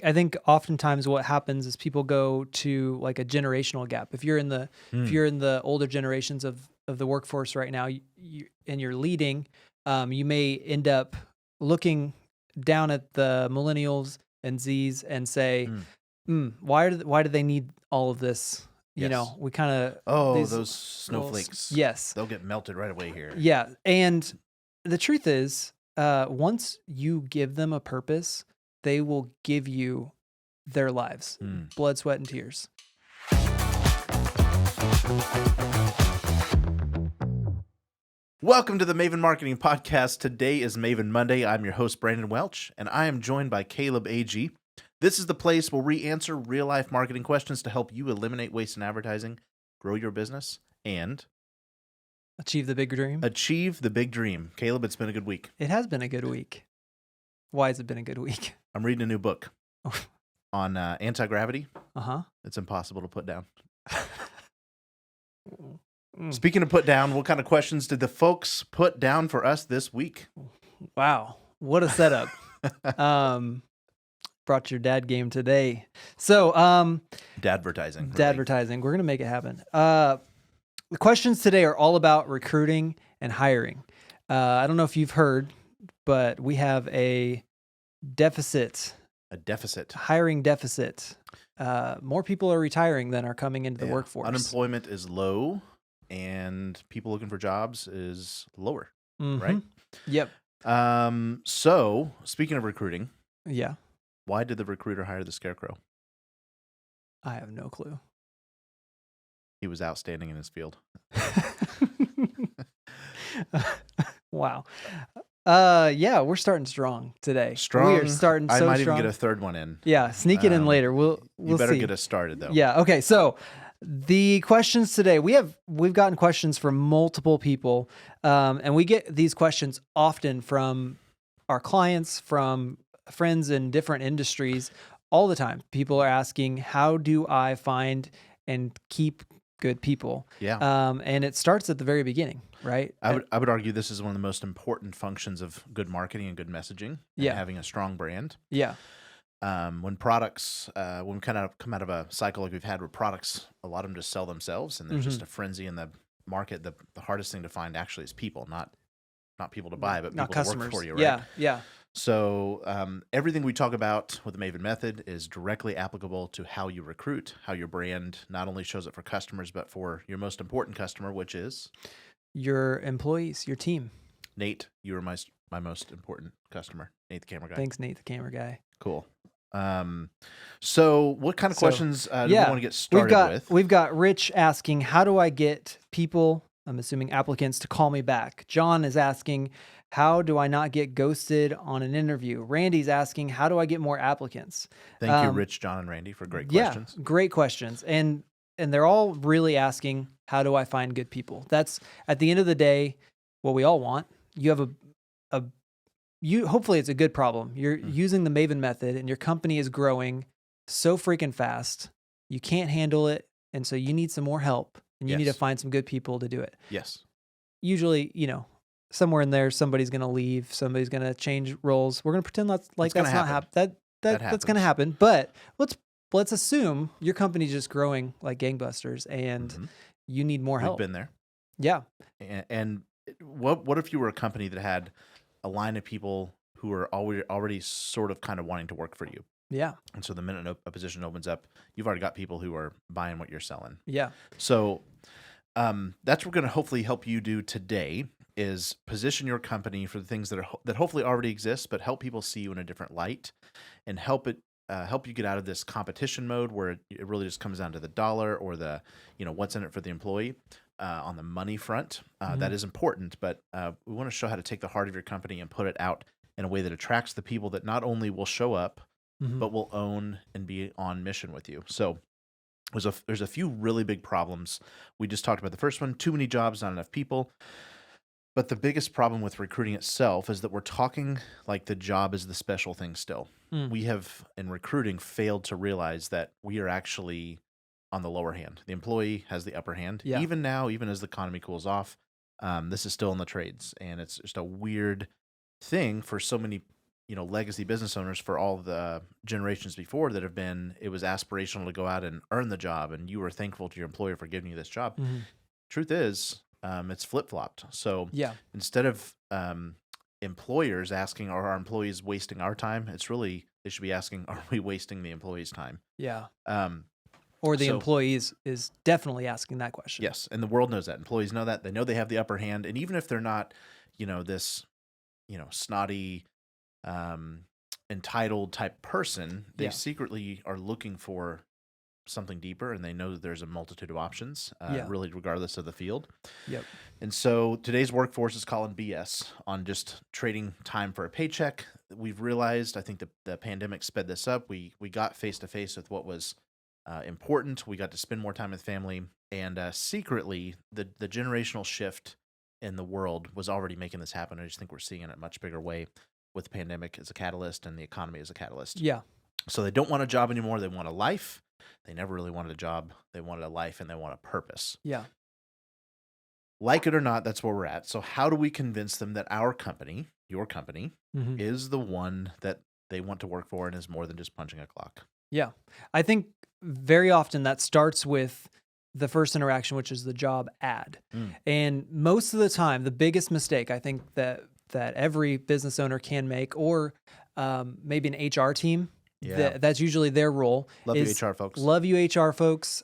I think oftentimes what happens is people go to like a generational gap. If you're in the older generations of the workforce right now, and you're leading, you may end up looking down at the millennials and Zs and say, why do they need all of this? You know, we kind of those snowflakes. Yes, they'll get melted right away here. Yeah, and the truth is, once you give them a purpose, they will give you their lives, blood, sweat, and tears. Welcome to the Maven Marketing Podcast. Today is Maven Monday. I'm your host, Brandon Welch, and I am joined by Caleb A.G. This is the place where we answer real-life marketing questions to help you eliminate waste in advertising, grow your business, and achieve the big dream. Caleb, it's been a good week. It has been a good week. Why has it been a good week? I'm reading a new book on anti-gravity. Uh-huh. It's impossible to put down. Speaking of put down, what kind of questions did the folks put down for us this week? Wow. What a setup. Brought your dad game today. So, Dadvertising. Dadvertising. We're going to make it happen. The questions today are all about recruiting and hiring. I don't know if you've heard, but we have a deficit. Hiring deficit. More people are retiring than are coming into the workforce. Unemployment is low, and people looking for jobs is lower, right? Yep. So, speaking of recruiting. Yeah. Why did the recruiter hire the Scarecrow? I have no clue. He was outstanding in his field. Wow. Yeah, we're starting strong today. Strong. We are starting so strong. I might even get a third one in. Yeah, sneak it in later. We'll you better see. Get us started though. Yeah. Okay. So the questions today, we've gotten questions from multiple people, and we get these questions often from our clients, from friends in different industries, all the time. People are asking, how do I find and keep good people? Yeah. And it starts at the very beginning, right? I would argue this is one of the most important functions of good marketing and good messaging. And having a strong brand. Yeah. When products, when we kind of come out of a cycle like we've had where products, a lot of them just sell themselves, and there's just a frenzy in the market. The hardest thing to find actually is people, not people to buy, but people customers. To work for you, right? Yeah. Yeah. So everything we talk about with the Maven method is directly applicable to how you recruit, how your brand not only shows up for customers, but for your most important customer, which is your employees, your team. Nate, you are my most important customer. Nate, the camera guy. Thanks, Nate, the camera guy. Cool. So what kind of questions do we want to get started with? We've got Rich asking, how do I get people, I'm assuming applicants, to call me back? John is asking, how do I not get ghosted on an interview? Randy's asking, how do I get more applicants? Thank you, Rich, John, and Randy, for great questions. Yeah, great questions. And they're all really asking, how do I find good people? That's, at the end of the day, what we all want. You have hopefully it's a good problem. You're using the Maven method and your company is growing so freaking fast. You can't handle it. And so you need some more help, and you need to find some good people to do it. Yes. Usually, somewhere in there, somebody's going to leave. Somebody's going to change roles. We're going to pretend that's not happening. That's going to happen. But let's assume your company's just growing like gangbusters, and you need more help. We've been there. Yeah. And what if you were a company that had a line of people who are already sort of kind of wanting to work for you? Yeah. And so the minute a position opens up, you've already got people who are buying what you're selling. Yeah. So that's what we're going to hopefully help you do today, is position your company for the things that hopefully already exist, but help people see you in a different light, and help you get out of this competition mode where it really just comes down to the dollar or the what's in it for the employee. On the money front, that is important, but we want to show how to take the heart of your company and put it out in a way that attracts the people that not only will show up, but will own and be on mission with you. So there's a few really big problems. We just talked about the first one: too many jobs, not enough people. But the biggest problem with recruiting itself is that we're talking like the job is the special thing still. We have, in recruiting, failed to realize that we are actually on the lower hand. The employee has the upper hand. Yeah. Even now, even as the economy cools off, this is still in the trades. And it's just a weird thing for so many legacy business owners for all the generations before that have been, it was aspirational to go out and earn the job, and you were thankful to your employer for giving you this job. Mm-hmm. Truth is, it's flip-flopped. So Yeah. instead of employers asking, are our employees wasting our time? It's really, they should be asking, are we wasting the employees' time? Yeah. Um, Or the so- employees is definitely asking that question. Yes, and the world knows that. Employees know that. They know they have the upper hand, and even if they're not, this, snotty, entitled type person, they Yeah. secretly are looking for something deeper, and they know that there's a multitude of options, Yeah. really, regardless of the field. Yep. And so today's workforce is calling BS on just trading time for a paycheck. We've realized, I think the pandemic sped this up. We got face to face with what was important. We got to spend more time with family, and secretly, the generational shift in the world was already making this happen. I just think we're seeing it in a much bigger way with the pandemic as a catalyst and the economy as a catalyst. Yeah. So they don't want a job anymore. They want a life. They never really wanted a job. They wanted a life, and they want a purpose. Yeah. Like it or not, that's where we're at. So how do we convince them that our company, your company, Mm-hmm. is the one that they want to work for and is more than just punching a clock? Yeah. I think very often that starts with the first interaction, which is the job ad. And most of the time, the biggest mistake I think that every business owner can make, or maybe an HR team, Yeah. that's usually their role. Love you, is HR folks. Love you, HR folks.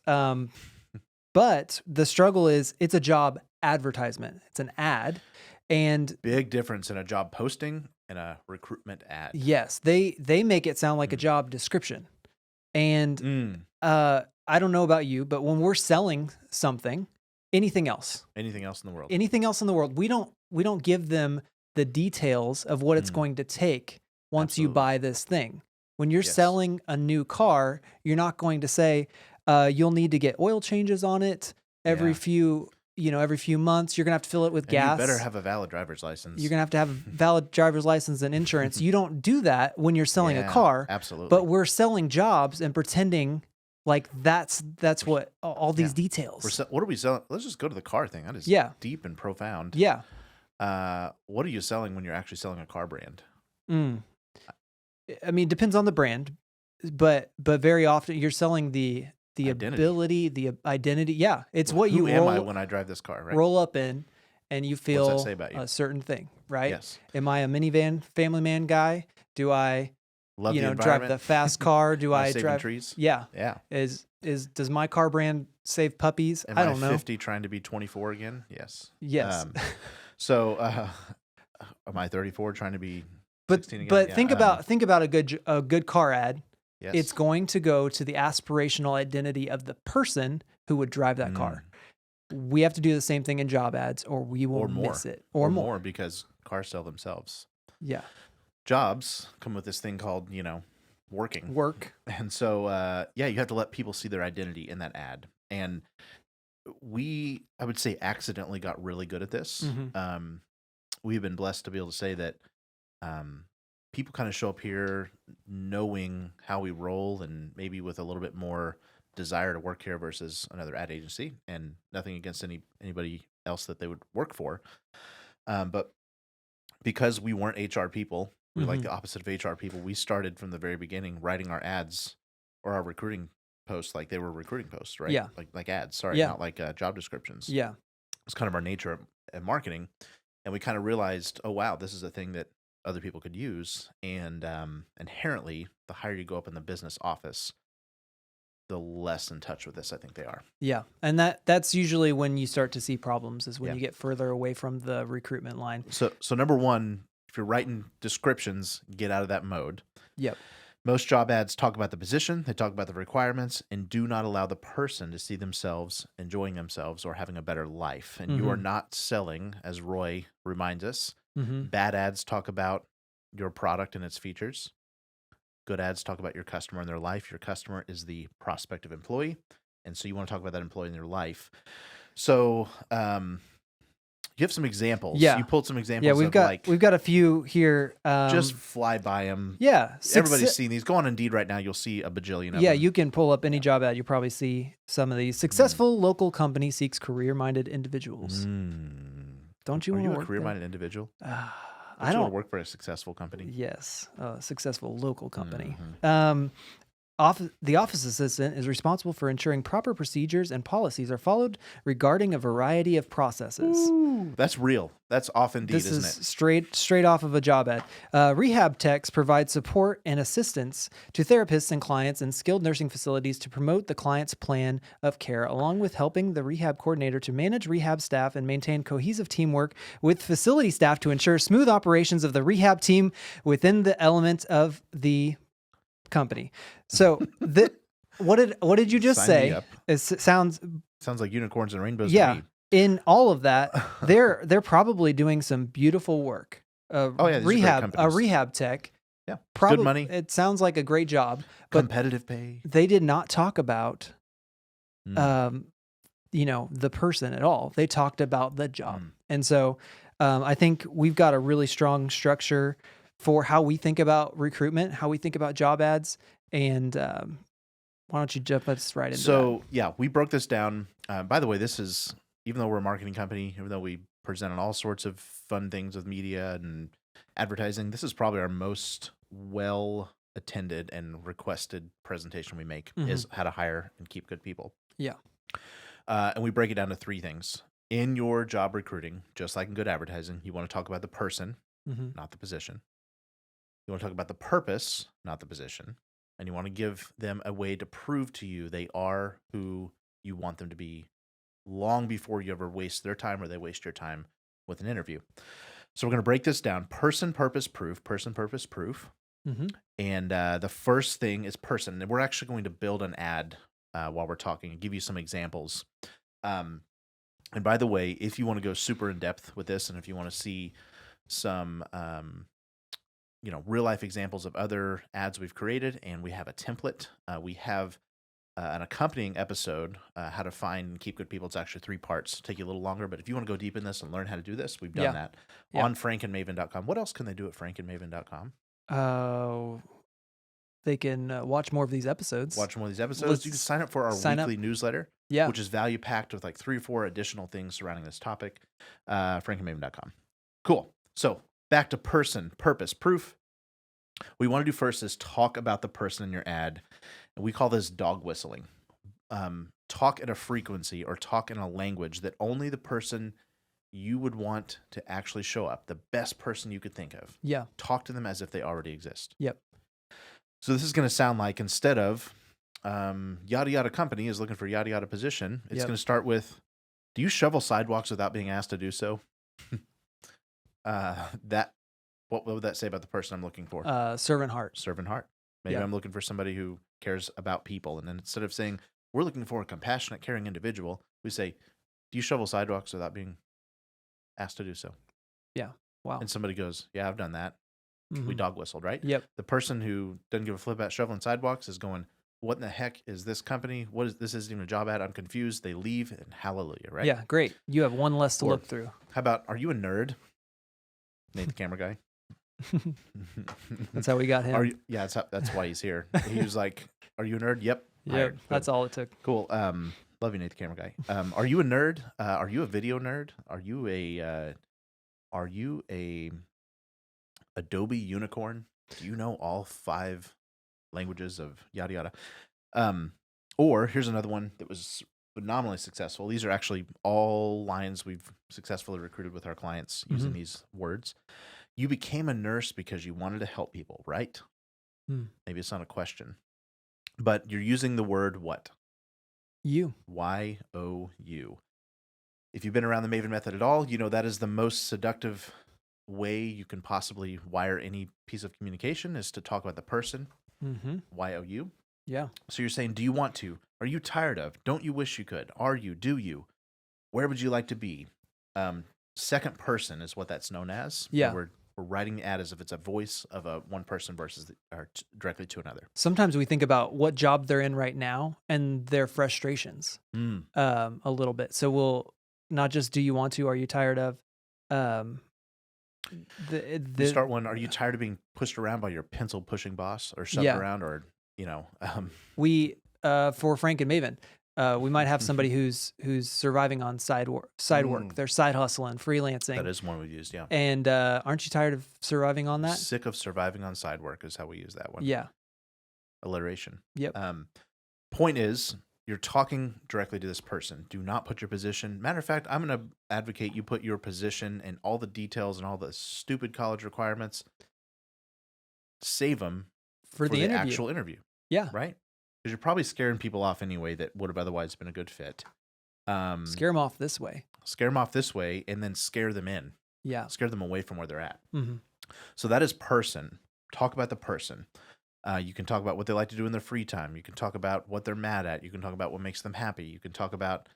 But the struggle is it's a job advertisement. It's an ad. And Big difference in a job posting and a recruitment ad. yes, they make it sound like a job description. And I don't know about you, but when we're selling something, anything else Anything else in the world? we don't give them the details of what it's going to take once you Absolutely. buy this thing. When you're Yes. selling a new car, you're not going to say you'll need to get oil changes on it every Yeah. few months. You're gonna have to fill it with And gas. you better have a valid driver's license. You're gonna have a valid driver's license and insurance. You don't do that when you're selling a Yeah, car. Absolutely. But we're selling jobs and pretending like that's what all these Yeah. details. What are we selling? Let's just go to the car thing. That is Yeah. deep and profound. Yeah. What are you selling when you're actually selling a car brand? I mean, it depends on the brand, but very often you're selling the Identity. ability, the identity. Yeah, it's what Who you am I when I drive this car, right? roll up in, and you feel say about you? a certain thing, right? Yes. Am I a minivan, family man guy? Do I, Love the drive environment. the fast car? Do Am I I saving drive? trees? Yeah. Yeah. Does my car brand save puppies? Am I don't know. 50 trying to be 24 again? Yes. Yes. So, am I 34 trying to be But 16 again? but Yeah, think about a good car ad. yes. It's going to go to the aspirational identity of the person who would drive that car. We have to do the same thing in job ads, or we will Or more. miss it. Or more. because cars sell themselves. Yeah. Jobs come with this thing called, working. Work. And so, you have to let people see their identity in that ad. And I would say, accidentally got really good at this. Mhm. We've been blessed to be able to say that people kind of show up here knowing how we roll, and maybe with a little bit more desire to work here versus another ad agency. And nothing against anybody else that they would work for. But because we weren't HR people, we like the opposite of HR people. We started from the very beginning writing our ads or our recruiting posts like they were recruiting posts, right? Yeah. Like ads. Sorry, Yeah. not like job descriptions. Yeah. It's kind of our nature at marketing, and we kind of realized, oh wow, this is a thing that other people could use. And inherently, the higher you go up in the business office, the less in touch with this I think they are. Yeah. And that's usually when you start to see problems, is when Yeah. you get further away from the recruitment line. So number one, if you're writing descriptions, get out of that mode. Yep. Most job ads talk about the position, they talk about the requirements, and do not allow the person to see themselves enjoying themselves or having a better life. And you are not selling, as Roy reminds us. Bad ads talk about your product and its features. Good ads talk about your customer and their life. Your customer is the prospective employee. And so you want to talk about that employee in their life. So, you have some examples. Yeah. You pulled some examples. Yeah, of we've got a few here. Just fly by them. yeah. Everybody's seen these. Go on Indeed right now. You'll see a bajillion of Yeah, them. you can pull up any job ad. You'll probably see some of these. Successful local company seeks career-minded individuals. Don't you Are want you to a work career-minded individual? there? I you want don't. to work for a successful company? Yes, a successful local company. Mhm. The office assistant is responsible for ensuring proper procedures and policies are followed regarding a variety of processes. Ooh, that's real. That's off indeed, This isn't is it? straight off of a job ad. Rehab techs provide support and assistance to therapists and clients in skilled nursing facilities to promote the client's plan of care, along with helping the rehab coordinator to manage rehab staff and maintain cohesive teamwork with facility staff to ensure smooth operations of the rehab team within the element of the company. So what did you just Sign me say? up. It sounds Sounds like unicorns and rainbows yeah. to me. In all of that, they're probably doing some beautiful work. Oh, yeah, these are great A companies. rehab tech. Yeah, Probably, good money, it sounds like a great job, but competitive pay. they did not talk about, Mm. the person at all. They talked about the job. Mm. And so I think we've got a really strong structure for how we think about recruitment, how we think about job ads. And why don't you jump us right into that? So, yeah, we broke this down. By the way, this is, even though we're a marketing company, even though we present on all sorts of fun things with media and advertising, this is probably our most well attended and requested presentation we make is how to hire and keep good people. Yeah. And we break it down to 3 things. In your job recruiting, just like in good advertising, you want to talk about the person, not the position. You want to talk about the purpose, not the position. And you want to give them a way to prove to you they are who you want them to be long before you ever waste their time or they waste your time with an interview. So we're going to break this down. Person, purpose, proof. Person, purpose, proof. And the first thing is person. And we're actually going to build an ad while we're talking and give you some examples. And by the way, if you want to go super in depth with this and if you want to see some real life examples of other ads we've created, and we have a template. We have an accompanying episode, how to find and keep good people. It's actually 3 parts. Take you a little longer, but if you want to go deep in this and learn how to do this, we've done that on frankandmaven.com. What else can they do at frankandmaven.com? They can watch more of these episodes. Watch more of these episodes. You can sign up for our weekly newsletter, which is value packed with like 3 or 4 additional things surrounding this topic. frankandmaven.com. Cool. So back to person, purpose, proof. What we want to do first is talk about the person in your ad. And we call this dog whistling. Talk at a frequency or talk in a language that only the person you would want to actually show up, the best person you could think of. Yeah. Talk to them as if they already exist. Yep. So this is going to sound like, instead of yada yada company is looking for yada yada position, it's going to start with, do you shovel sidewalks without being asked to do so? What would that say about the person I'm looking for? Servant heart. Servant heart. Maybe I'm looking for somebody who cares about people. And then instead of saying, we're looking for a compassionate, caring individual, we say, do you shovel sidewalks without being asked to do so? Yeah. Wow. And somebody goes, yeah, I've done that. We dog whistled, right? Yep. The person who doesn't give a flip about shoveling sidewalks is going, what in the heck is this company? This isn't even a job ad. I'm confused. They leave, and hallelujah, right? Yeah, great. You have one less to look through. How about, are you a nerd? Nate, the camera guy. That's how we got him. That's why he's here. He was like, "Are you a nerd?" Yep. Yep. That's all it took. Cool. Love you, Nate, the camera guy. Are you a nerd? Are you a video nerd? Are you a Adobe unicorn? Do you know all 5 languages of yada yada? Or here's another one that was phenomenally successful. These are actually all lines we've successfully recruited with our clients using these words. You became a nurse because you wanted to help people, right? Maybe it's not a question, but you're using the word what? You. Y-O-U. If you've been around the Maven method at all, you know that is the most seductive way you can possibly wire any piece of communication, is to talk about the person. Y-O-U. Yeah. So you're saying, do you want to? Are you tired of? Don't you wish you could? Are you? Do you? Where would you like to be? Second person is what that's known as. Yeah. We're writing the ad as if it's a voice of one person versus directly to another. Sometimes we think about what job they're in right now and their frustrations a little bit. So we'll not just, do you want to? Are you tired of? You start one. Are you tired of being pushed around by your pencil pushing boss, or shoved around, or we for Frank and Maven, We might have somebody who's surviving on side work. They're side hustling, freelancing. That is one we used, yeah. And aren't you tired of surviving on that? Sick of surviving on side work is how we use that one. Yeah. Alliteration. Yep. Point is, you're talking directly to this person. Do not put your position. Matter of fact, I'm going to advocate you put your position and all the details and all the stupid college requirements. Save them for the interview. actual interview. Yeah. Right? Because you're probably scaring people off anyway that would have otherwise been a good fit. Scare them off this way. Scare them off this way, and then scare them in. Yeah. Scare them away from where they're at. Mm-hmm. So that is person. Talk about the person. You can talk about what they like to do in their free time. You can talk about what they're mad at. You can talk about what makes them happy. You can talk about,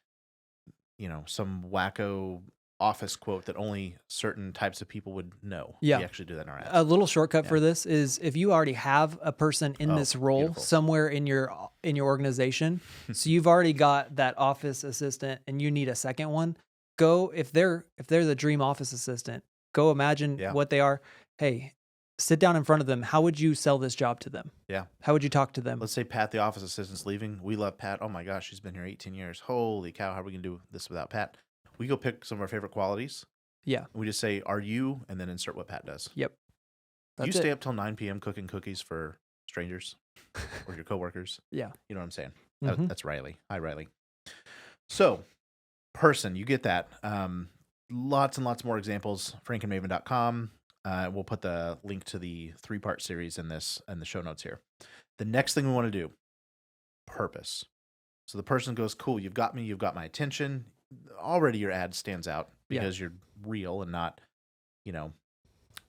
some wacko office quote that only certain types of people would know. Yeah. We actually do that in our ads. A little shortcut for this is if you already have a person in this role beautiful. somewhere in your organization, so you've already got that office assistant and you need a second one, go if they're the dream office assistant, go imagine what they are. Hey, sit down in front of them. How would you sell this job to them? Yeah. How would you talk to them? Let's say Pat, the office assistant's leaving. We love Pat. Oh my gosh, she's been here 18 years. Holy cow, how are we going to do this without Pat? We go pick some of our favorite qualities. Yeah. We just say, are you? And then insert what Pat does. Yep. You stay up till 9 p.m. cooking cookies for strangers or your coworkers. Yeah. You know what I'm saying? Mm-hmm. That's Riley. Hi, Riley. So, person, you get that. Lots and lots more examples. frankandmaven.com. We'll put the link to the 3-part series in the show notes here. The next thing we want to do, purpose. So the person goes, cool, you've got me, you've got my attention. Already your ad stands out because you're real and not,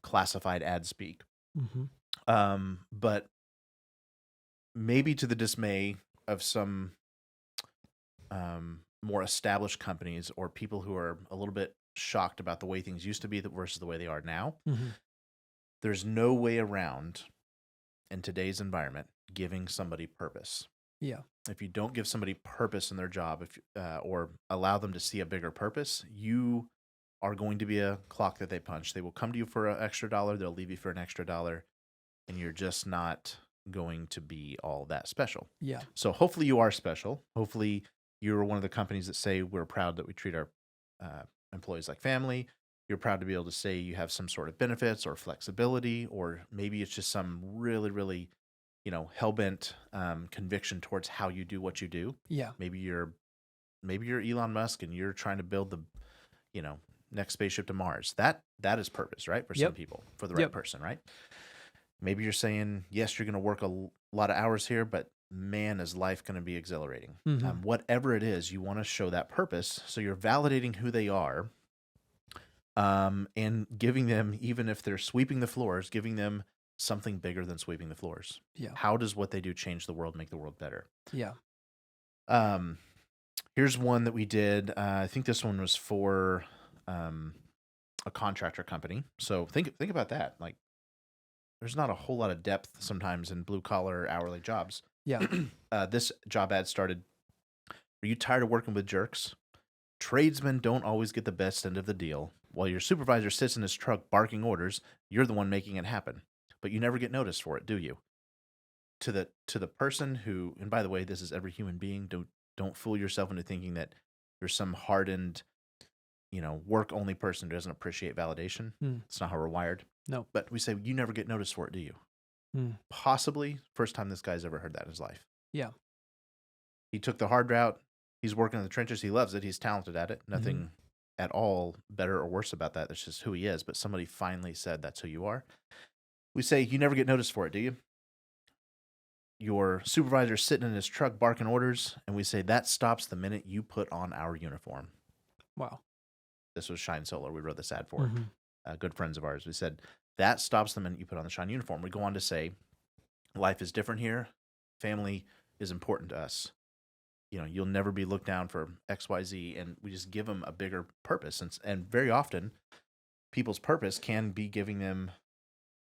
classified ad speak. Mm-hmm. But maybe to the dismay of some more established companies or people who are a little bit shocked about the way things used to be versus the way they are now, there's no way around in today's environment giving somebody purpose. Yeah. If you don't give somebody purpose in their job, or allow them to see a bigger purpose, you are going to be a clock that they punch. They will come to you for an extra $1. They'll leave you for an extra $1, and you're just not going to be all that special. Yeah. So hopefully you are special. Hopefully you're one of the companies that say we're proud that we treat our employees like family. You're proud to be able to say you have some sort of benefits or flexibility, or maybe it's just some really, really hell-bent conviction towards how you do what you do. Yeah. Maybe you're Elon Musk and you're trying to build the, next spaceship to Mars. That is purpose, right? For some people, for the right person, right? Maybe you're saying, yes, you're going to work a lot of hours here, but man, is life going to be exhilarating. Whatever it is, you want to show that purpose. So you're validating who they are, and giving them, even if they're sweeping the floors, giving them something bigger than sweeping the floors. Yeah. How does what they do change the world, make the world better? Yeah. Here's one that we did. I think this one was for a contractor company. So think about that. Like, there's not a whole lot of depth sometimes in blue collar hourly jobs. Yeah. This job ad started, are you tired of working with jerks? Tradesmen don't always get the best end of the deal. While your supervisor sits in his truck barking orders, you're the one making it happen. But you never get noticed for it, do you? To the person who, and by the way, this is every human being. Don't fool yourself into thinking that there's some hardened, work only person who doesn't appreciate validation. It's not how we're wired. No. But we say you never get noticed for it, do you? Possibly first time this guy's ever heard that in his life. Yeah. He took the hard route. He's working in the trenches. He loves it. He's talented at it. Nothing at all better or worse about that. That's just who he is. But somebody finally said that's who you are. We say you never get noticed for it, do you? Your supervisor's sitting in his truck barking orders, and we say that stops the minute you put on our uniform. Wow. This was Shine Solar. We wrote this ad for good friends of ours. We said that stops the minute you put on the Shine uniform. We go on to say life is different here. Family is important to us. You'll never be looked down for XYZ, and we just give them a bigger purpose. And very often, people's purpose can be giving them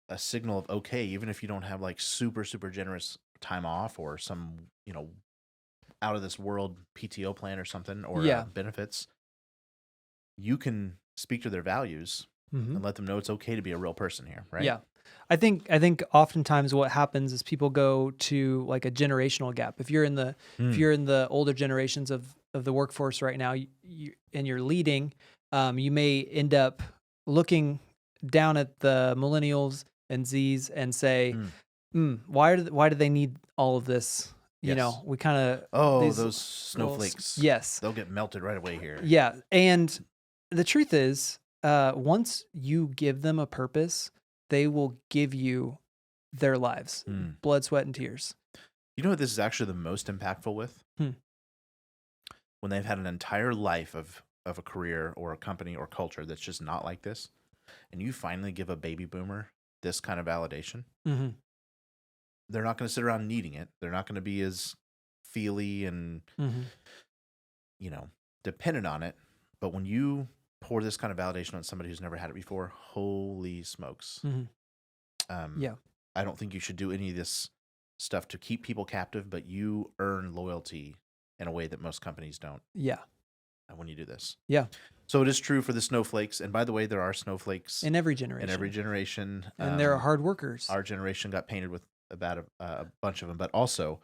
a signal of okay, even if you don't have like super, super generous time off or some, out of this world PTO plan or something, or benefits, you can speak to their values and let them know it's okay to be a real person here, right? Yeah. I think oftentimes what happens is people go to like a generational gap. If you're in the older generations of the workforce right now, and you're leading, you may end up looking down at the millennials and Z's and say, why do they need all of this? You Yes. know, we kind of Oh, these those little snowflakes. yes, They'll get melted right away here. yeah, and the truth is, once you give them a purpose, they will give you their lives, blood, sweat, and tears. You know what this is actually the most impactful with? When they've had an entire life of a career or a company or culture that's just not like this, and you finally give a baby boomer this kind of validation, they're not going to sit around needing it. They're not going to be as feely and, dependent on it. But when you pour this kind of validation on somebody who's never had it before, holy smokes. Yeah. I don't think you should do any of this stuff to keep people captive, but you earn loyalty in a way that most companies don't. Yeah. When you do this. Yeah. So it is true for the snowflakes. And by the way, there are snowflakes in every generation. And there are hard workers. Our generation got painted with about a bunch of them. But also,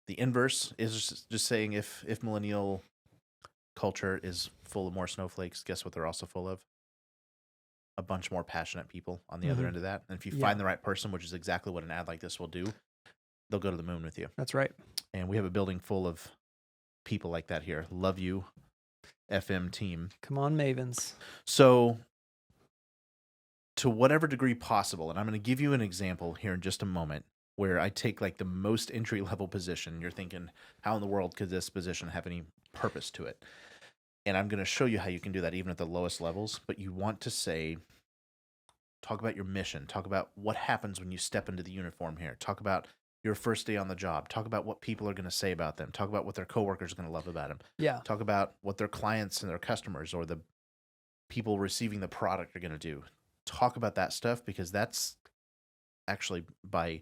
the inverse is just saying if millennial culture is full of more snowflakes, guess what they're also full of? A bunch more passionate people on the other end of that. And if you find the right person, which is exactly what an ad like this will do, they'll go to the moon with you. That's right. And we have a building full of people like that here. Love you, FM team. Come on, Mavens. So, to whatever degree possible, and I'm going to give you an example here in just a moment, where I take like the most entry-level position. You're thinking, how in the world could this position have any purpose to it? And I'm going to show you how you can do that even at the lowest levels. But you want to talk about your mission. Talk about what happens when you step into the uniform here. Talk about your first day on the job. Talk about what people are going to say about them. Talk about what their coworkers are going to love about them. Yeah. Talk about what their clients and their customers or the people receiving the product are going to do. Talk about that stuff, because that's actually by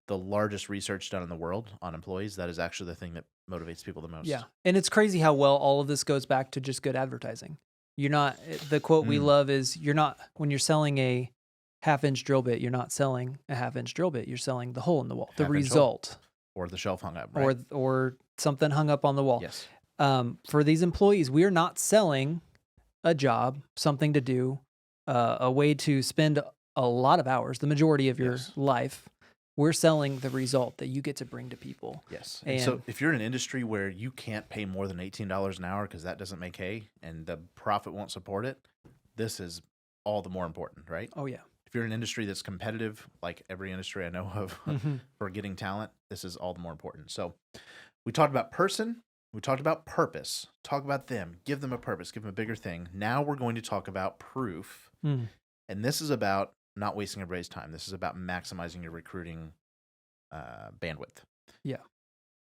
the largest research done in the world on employees. That is actually the thing that motivates people the most. Yeah. And it's crazy how well all of this goes back to just good advertising. The quote we love is, when you're selling a half-inch drill bit, you're not selling a half-inch drill bit. You're selling the hole in the wall, the result. Or the shelf hung up, right? Or something hung up on the wall. Yes. For these employees, we are not selling a job, something to do, a way to spend a lot of hours, the majority of your life. We're selling the result that you get to bring to people. Yes. And so if you're in an industry where you can't pay more than $18 an hour because that doesn't make hay and the profit won't support it, this is all the more important, right? Oh, yeah. If you're in an industry that's competitive, like every industry I know of, for getting talent, this is all the more important. So we talked about person. We talked about purpose. Talk about them. Give them a purpose. Give them a bigger thing. Now we're going to talk about proof. And this is about not wasting everybody's time. This is about maximizing your recruiting bandwidth. Yeah.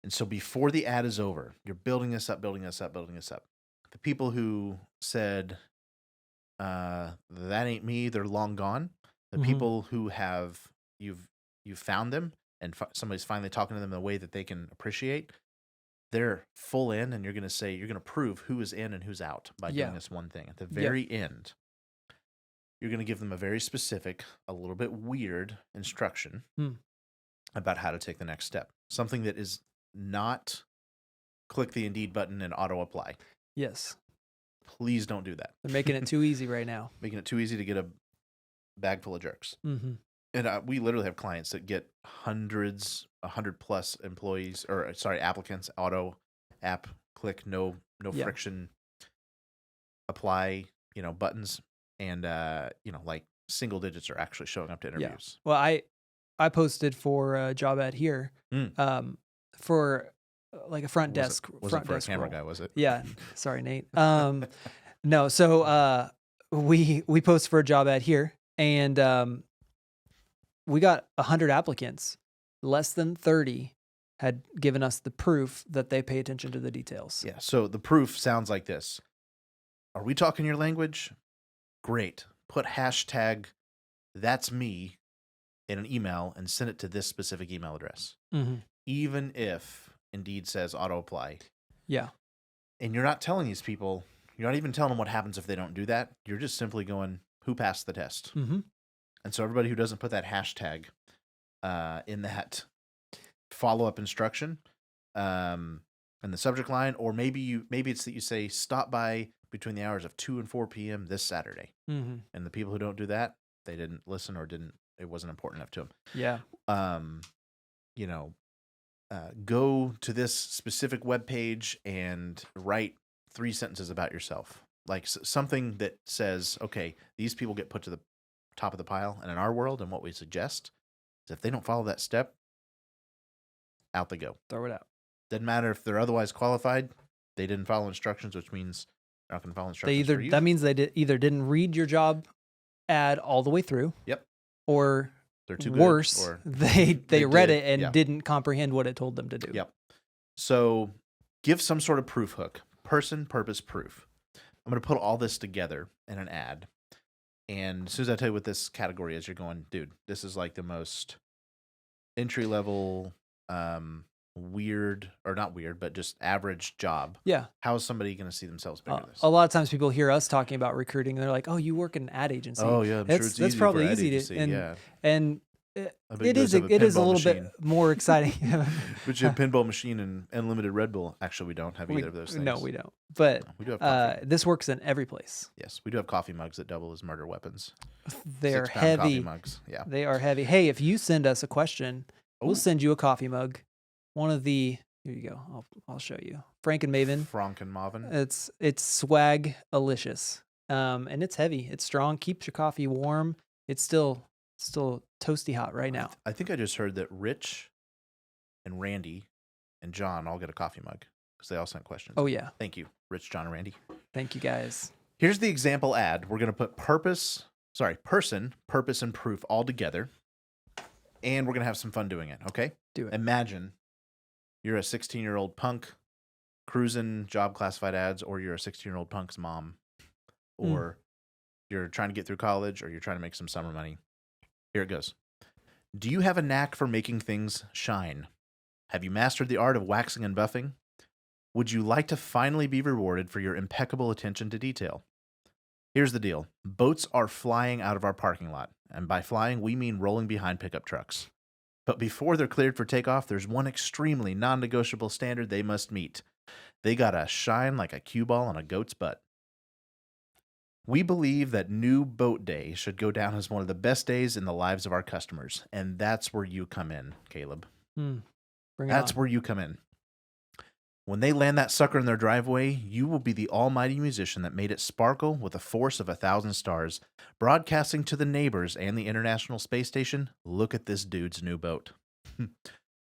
And so before the ad is over, you're building this up. The people who said, that ain't me, they're long gone. The people who you've found them and somebody's finally talking to them in a way that they can appreciate, they're full in, and you're going to prove who is in and who's out by doing this one thing. At the very end, you're going to give them a very specific, a little bit weird instruction about how to take the next step. Something that is not click the Indeed button and auto apply. Yes. Please don't do that. They're making it too easy right now. Making it too easy to get a bag full of jerks. And we literally have clients that get 100 plus employees, applicants, auto app, click, no friction, apply, buttons. And, like single digits are actually showing up to interviews. Yeah. Well, I posted for a job ad here for like a front desk. Wasn't for a camera guy, was it? Yeah. Sorry, Nate. No. So we posted for a job ad here, and we got 100 applicants. Less than 30 had given us the proof that they pay attention to the details. Yeah. So the proof sounds like this. Are we talking your language? Great. Put hashtag that's me in an email and send it to this specific email address. Even if Indeed says auto apply. Yeah. And you're not telling these people, you're not even telling them what happens if they don't do that. You're just simply going, who passed the test? And so everybody who doesn't put that hashtag in that follow-up instruction in the subject line, or maybe it's that you say stop by between the hours of 2 and 4 p.m. this Saturday. Mm-hmm. And the people who don't do that, they didn't listen or it wasn't important enough to them. Yeah. You know, go to this specific web page and write 3 sentences about yourself. Like something that says, okay, these people get put to the top of the pile. And in our world, and what we suggest is if they don't follow that step, out they go. Throw it out. Doesn't matter if they're otherwise qualified. They didn't follow instructions, which means they're not going to follow instructions for you. That means they either didn't read your job ad all the way through. Yep. Or they're too worse, good, or they read it and didn't comprehend what it told them to do. Yep. So give some sort of proof hook. Person, purpose, proof. I'm going to put all this together in an ad. And as soon as I tell you what this category is, you're going, dude, this is like the most entry level, weird, or not weird, but just average job. Yeah. How is somebody going to see themselves bigger this? A lot of times people hear us talking about recruiting and they're like, oh, you work in an ad agency. Oh, yeah. I'm sure it's that's easy probably for ad easy agency, to, and it is a a pinball little machine. bit more exciting. But you have pinball machine and unlimited Red Bull. Actually, we don't have either of those things. No, we don't. But we do have coffee. This works in every place. Yes, we do have coffee mugs that double as murder weapons. They're 6-pound heavy. coffee mugs. Yeah, they are heavy. Hey, if you send us a question, we'll send you a coffee mug. One of the here you go. I'll show you. Frank and Maven. It's swag-alicious. And it's heavy. It's strong. Keeps your coffee warm. It's still toasty hot right now. I think I just heard that Rich and Randy and John all get a coffee mug because they all sent questions. Oh, yeah. Thank you, Rich, John, and Randy. Thank you, guys. Here's the example ad. We're going to put person, purpose, and proof all together. And we're going to have some fun doing it, okay? Do it. Imagine you're a 16-year-old punk cruising job classified ads, or you're a 16-year-old punk's mom, or you're trying to get through college, or you're trying to make some summer money. Here it goes. Do you have a knack for making things shine? Have you mastered the art of waxing and buffing? Would you like to finally be rewarded for your impeccable attention to detail? Here's the deal. Boats are flying out of our parking lot. And by flying, we mean rolling behind pickup trucks. But before they're cleared for takeoff, there's one extremely non-negotiable standard they must meet. They gotta shine like a cue ball on a goat's butt. We believe that New Boat Day should go down as one of the best days in the lives of our customers. And that's where you come in, Caleb. That's where you come in. When they land that sucker in their driveway, you will be the almighty musician that made it sparkle with a force of 1,000 stars, broadcasting to the neighbors and the International Space Station, look at this dude's new boat.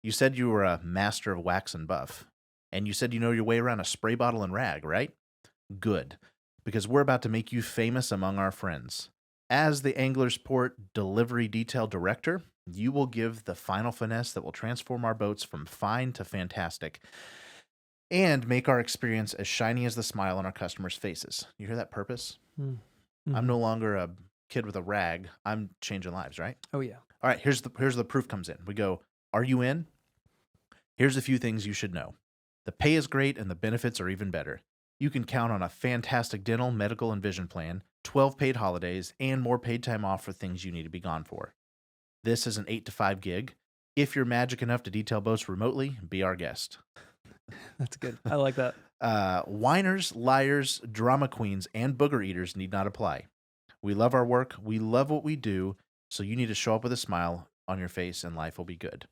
You said you were a master of wax and buff. And you said you know your way around a spray bottle and rag, right? Good. Because we're about to make you famous among our friends. As the Angler's Port Delivery Detail Director, you will give the final finesse that will transform our boats from fine to fantastic and make our experience as shiny as the smile on our customers' faces. You hear that purpose? Mm-hmm. I'm no longer a kid with a rag. I'm changing lives, right? Oh, yeah. All right, here's the proof comes in. We go, are you in? Here's a few things you should know. The pay is great and the benefits are even better. You can count on a fantastic dental, medical, and vision plan, 12 paid holidays, and more paid time off for things you need to be gone for. This is an 8 to 5 gig. If you're magic enough to detail boats remotely, be our guest. That's good. I like that. Whiners, liars, drama queens, and booger eaters need not apply. We love our work. We love what we do. So you need to show up with a smile on your face and life will be good.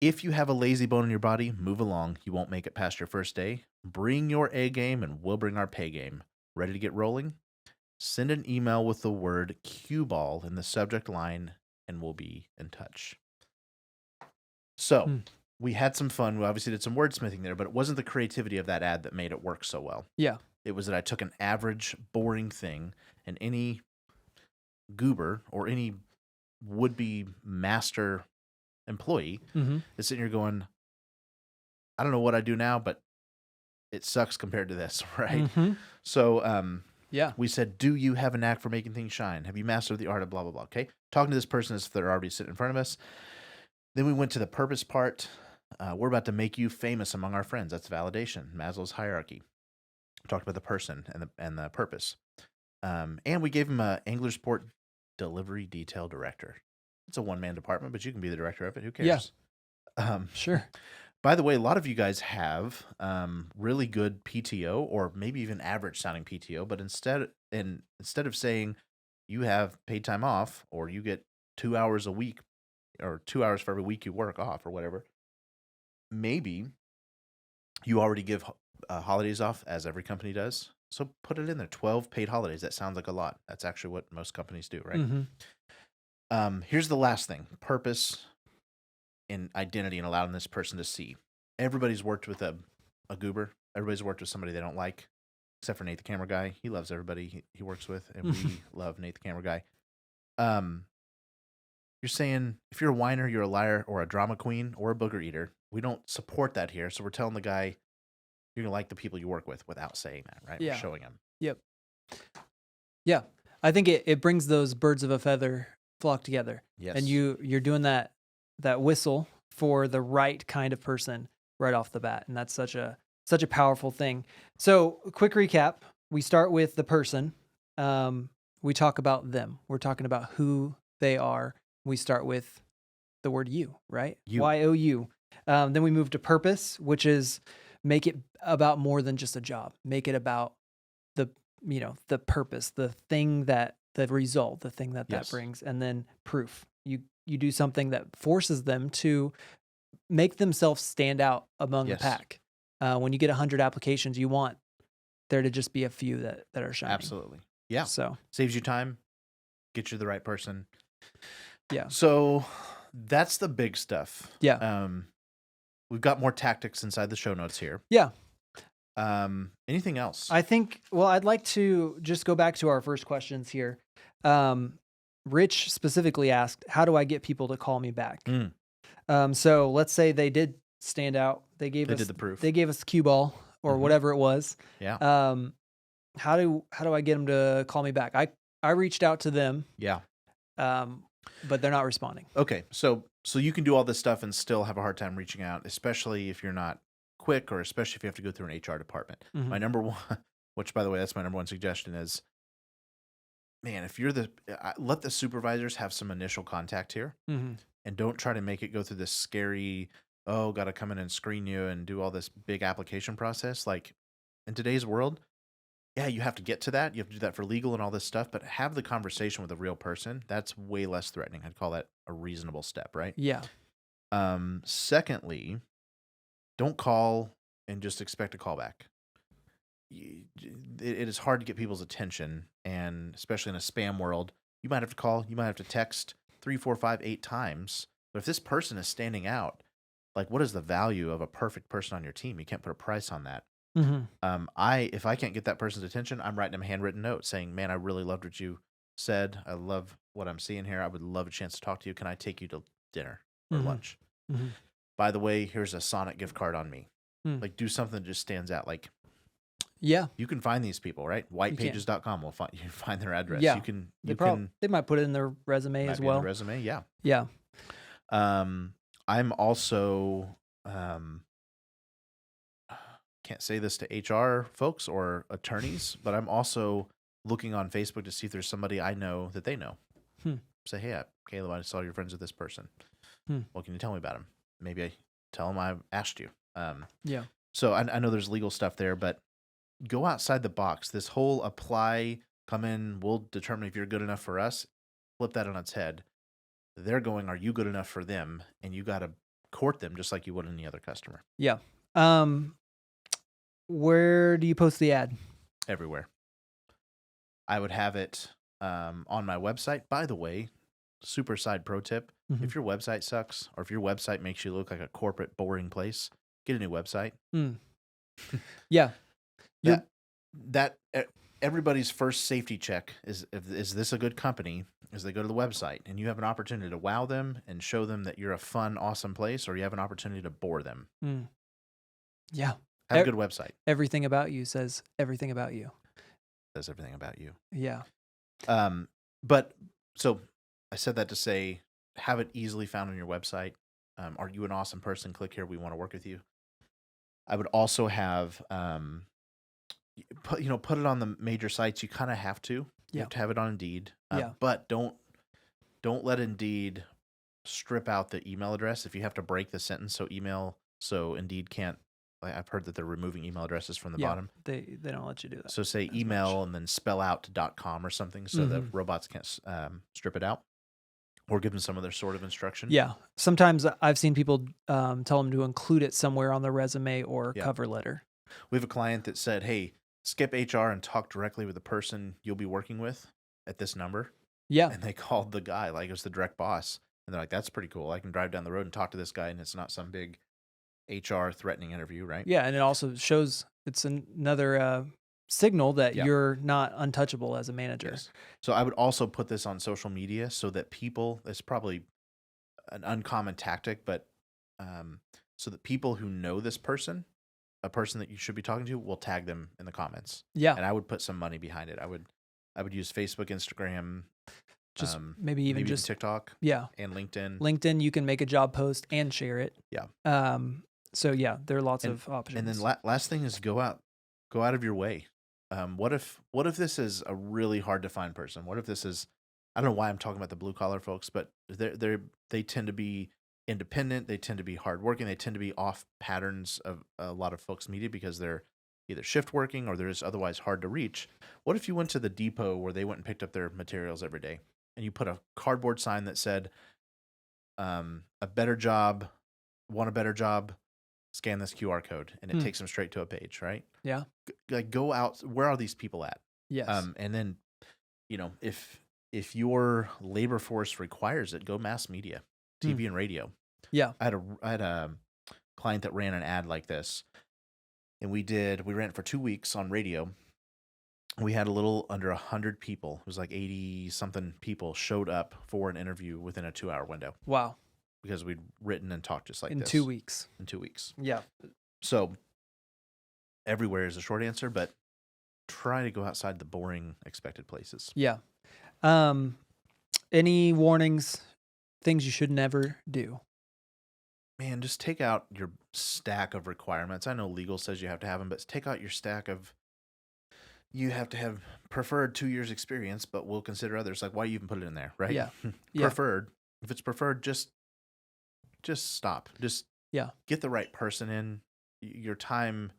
If you have a lazy bone in your body, move along. You won't make it past your first day. Bring your A game and we'll bring our pay game. Ready to get rolling? Send an email with the word cue ball in the subject line and we'll be in touch. So we had some fun. We obviously did some wordsmithing there, but it wasn't the creativity of that ad that made it work so well. Yeah. It was that I took an average, boring thing, and any goober or any would-be master employee is sitting here going, I don't know what I do now, but it sucks compared to this, right? So we said, do you have a knack for making things shine? Have you mastered the art of blah, blah, blah? Okay. Talking to this person as if they're already sitting in front of us. Then we went to the purpose part. We're about to make you famous among our friends. That's validation, Maslow's hierarchy. We talked about the person and the purpose. And we gave him a Angler's Port delivery detail director. It's a one-man department, but you can be the director of it. Who Yeah. cares? Um, Sure. by the way, a lot of you guys have really good PTO or maybe even average sounding PTO, but instead of saying you have paid time off or you get 2 hours a week or 2 hours for every week you work off or whatever, maybe you already give holidays off as every company does. So put it in there, 12 paid holidays. That sounds like a lot. That's actually what most companies do, right? Here's the last thing: purpose and identity, and allowing this person to see. Everybody's worked with a goober. Everybody's worked with somebody they don't like, except for Nate the camera guy. He loves everybody he works with, and we love Nate the camera guy. You're saying if you're a whiner, you're a liar, or a drama queen, or a booger eater. We don't support that here, so we're telling the guy you're gonna like the people you work with without saying that, right? Yeah. We're showing him. Yep. Yeah. I think it brings those birds of a feather flock together. Yes. And you're doing that whistle for the right kind of person right off the bat. And that's such a powerful thing. So quick recap. We start with the person. We talk about them. We're talking about who they are. We start with the word you, right? You. YOU. Then we move to purpose, which is make it about more than just a job. Make it about the purpose, the thing the result, the thing that Yes. brings. And then proof. You do something that forces them to make themselves stand out among Yes. the pack. When you get 100 applications, you want there to just be a few that are shining. Absolutely. Yeah. So Saves you time, gets you the right person. yeah. So that's the big stuff. Yeah. We've got more tactics inside the show notes here. Yeah. Anything else? I think, I'd like to just go back to our first questions here. Rich specifically asked, how do I get people to call me back? So let's say they did stand out. They did the proof. They gave us the cue ball or whatever it was. Yeah. How do I get them to call me back? I reached out to them. Yeah. But they're not responding. Okay. So you can do all this stuff and still have a hard time reaching out, especially if you're not quick, or especially if you have to go through an HR department. My number one, which by the way, that's my number one suggestion is, man, if you're let the supervisors have some initial contact here, and don't try to make it go through this scary, got to come in and screen you and do all this big application process. Like in today's world, yeah, you have to get to that. You have to do that for legal and all this stuff, but have the conversation with a real person. That's way less threatening. I'd call that a reasonable step, right? Yeah. Secondly, don't call and just expect a call back. It is hard to get people's attention, and especially in a spam world, you might have to call, you might have to text 3, 4, 5, 8 times. But if this person is standing out, like, what is the value of a perfect person on your team? You can't put a price on that. If I can't get that person's attention, I'm writing them a handwritten note saying, man, I really loved what you said. I love what I'm seeing here. I would love a chance to talk to you. Can I take you to dinner or lunch? By the way, here's a Sonic gift card on me. Like, do something that just stands out. Like, yeah, you can find these people, right? Whitepages.com will find you find their address. Yeah. They might put it in their resume as well. Resume, yeah. Yeah. I'm also can't say this to HR folks or attorneys, but I'm also looking on Facebook to see if there's somebody I know that they know. Say, hey, Caleb, I saw you're friends with this person. What can you tell me about him? Maybe I tell him I asked you. Yeah. So I know there's legal stuff there, but go outside the box. This whole apply, come in, we'll determine if you're good enough for us. Flip that on its head. They're going, are you good enough for them? And you got to court them just like you would any other customer. Yeah. Where do you post the ad? Everywhere. I would have it on my website. By the way, super side pro tip. If your website sucks, or if your website makes you look like a corporate boring place, get a new website. Yeah. That everybody's first safety check is this a good company? Is they go to the website and you have an opportunity to wow them and show them that you're a fun, awesome place, or you have an opportunity to bore them. Yeah. Have a good website. Everything about you says everything about you. Says everything about you. Yeah. But so I said that to say, have it easily found on your website. Are you an awesome person? Click here. We want to work with you. I would also have, put it on the major sites. You kind of have to. You have to have it on Indeed. But don't don't let Indeed strip out the email address. If you have to break the sentence so Indeed can't, I've heard that they're removing email addresses from the bottom. They don't let you do that. So say email and then spell out .com or something so that robots can't strip it out, or give them some other sort of instruction. Yeah. Sometimes I've seen people tell them to include it somewhere on the resume or cover letter. We have a client that said, hey, skip HR and talk directly with the person you'll be working with at this number. Yeah. And they called the guy, like it was the direct boss. And they're like, that's pretty cool. I can drive down the road and talk to this guy, and it's not some big HR threatening interview, right? Yeah. And it also shows it's another signal that you're not untouchable as a manager. Yes. So I would also put this on social media so that people, it's probably an uncommon tactic, but so that people who know this person, a person that you should be talking to, will tag them in the comments. Yeah. And I would put some money behind it. I would use Facebook, Instagram, just maybe just TikTok. Yeah. And LinkedIn. LinkedIn, you can make a job post and share it. Yeah. So yeah, there are lots of options. And then last thing is go out of your way. What if this is a really hard to find person? What if this is, I don't know why I'm talking about the blue collar folks, but they tend to be independent. They tend to be hardworking. They tend to be off patterns of a lot of folks' media because they're either shift working or they're just otherwise hard to reach. What if you went to the depot where they went and picked up their materials every day, and you put a cardboard sign that said, a better job, want a better job, scan this QR code, and it takes them straight to a page, right? Yeah. Like go out. Where are these people at? Yes. And then, if your labor force requires it, go mass media, TV and radio. Yeah. I had a client that ran an ad like this, and we ran it for 2 weeks on radio. We had a little under 100 people. It was like 80 something people showed up for an interview within a 2-hour window. Wow. Because we'd written and talked just like in this. 2 weeks. In 2 weeks. Yeah. So everywhere is a short answer, but try to go outside the boring expected places. Yeah. Any warnings, things you should never do? Man, just take out your stack of requirements. I know legal says you have to have them, but take out your stack of, you have to have preferred 2 years experience, but we'll consider others. Like, why you even put it in there, right? Yeah. Preferred. If it's preferred, just stop. Just Yeah. get the right person in. Your time,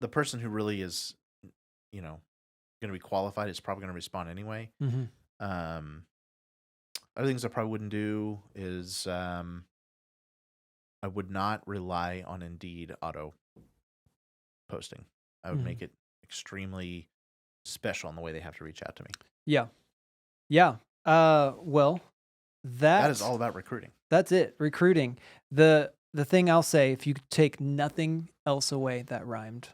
the person who really is, going to be qualified is probably going to respond anyway. Other things I probably wouldn't do is I would not rely on Indeed auto posting. I would make it extremely special in the way they have to reach out to me. Yeah. Yeah. Well, that is all about recruiting. That's it. Recruiting. The thing I'll say, if you take nothing else away, that rhymed.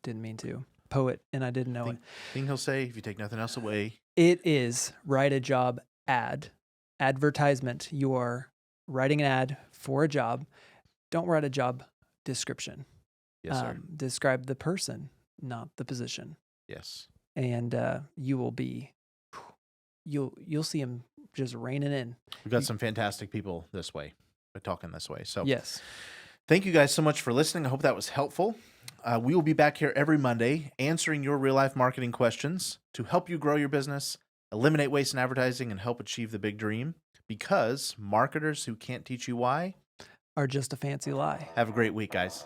Didn't mean to. Poet, and I didn't know it. Thing he'll say, if you take nothing else away. It is write a job ad. Advertisement. You are writing an ad for a job. Don't write a job description. Yes, sir. Describe the person, not the position. Yes. And you will be, you'll see him just reining in. We've got some fantastic people this way, by talking this way. So yes. Thank you guys so much for listening. I hope that was helpful. We will be back here every Monday answering your real life marketing questions to help you grow your business, eliminate waste in advertising, and help achieve the big dream. Because marketers who can't teach you why are just a fancy lie. Have a great week, guys.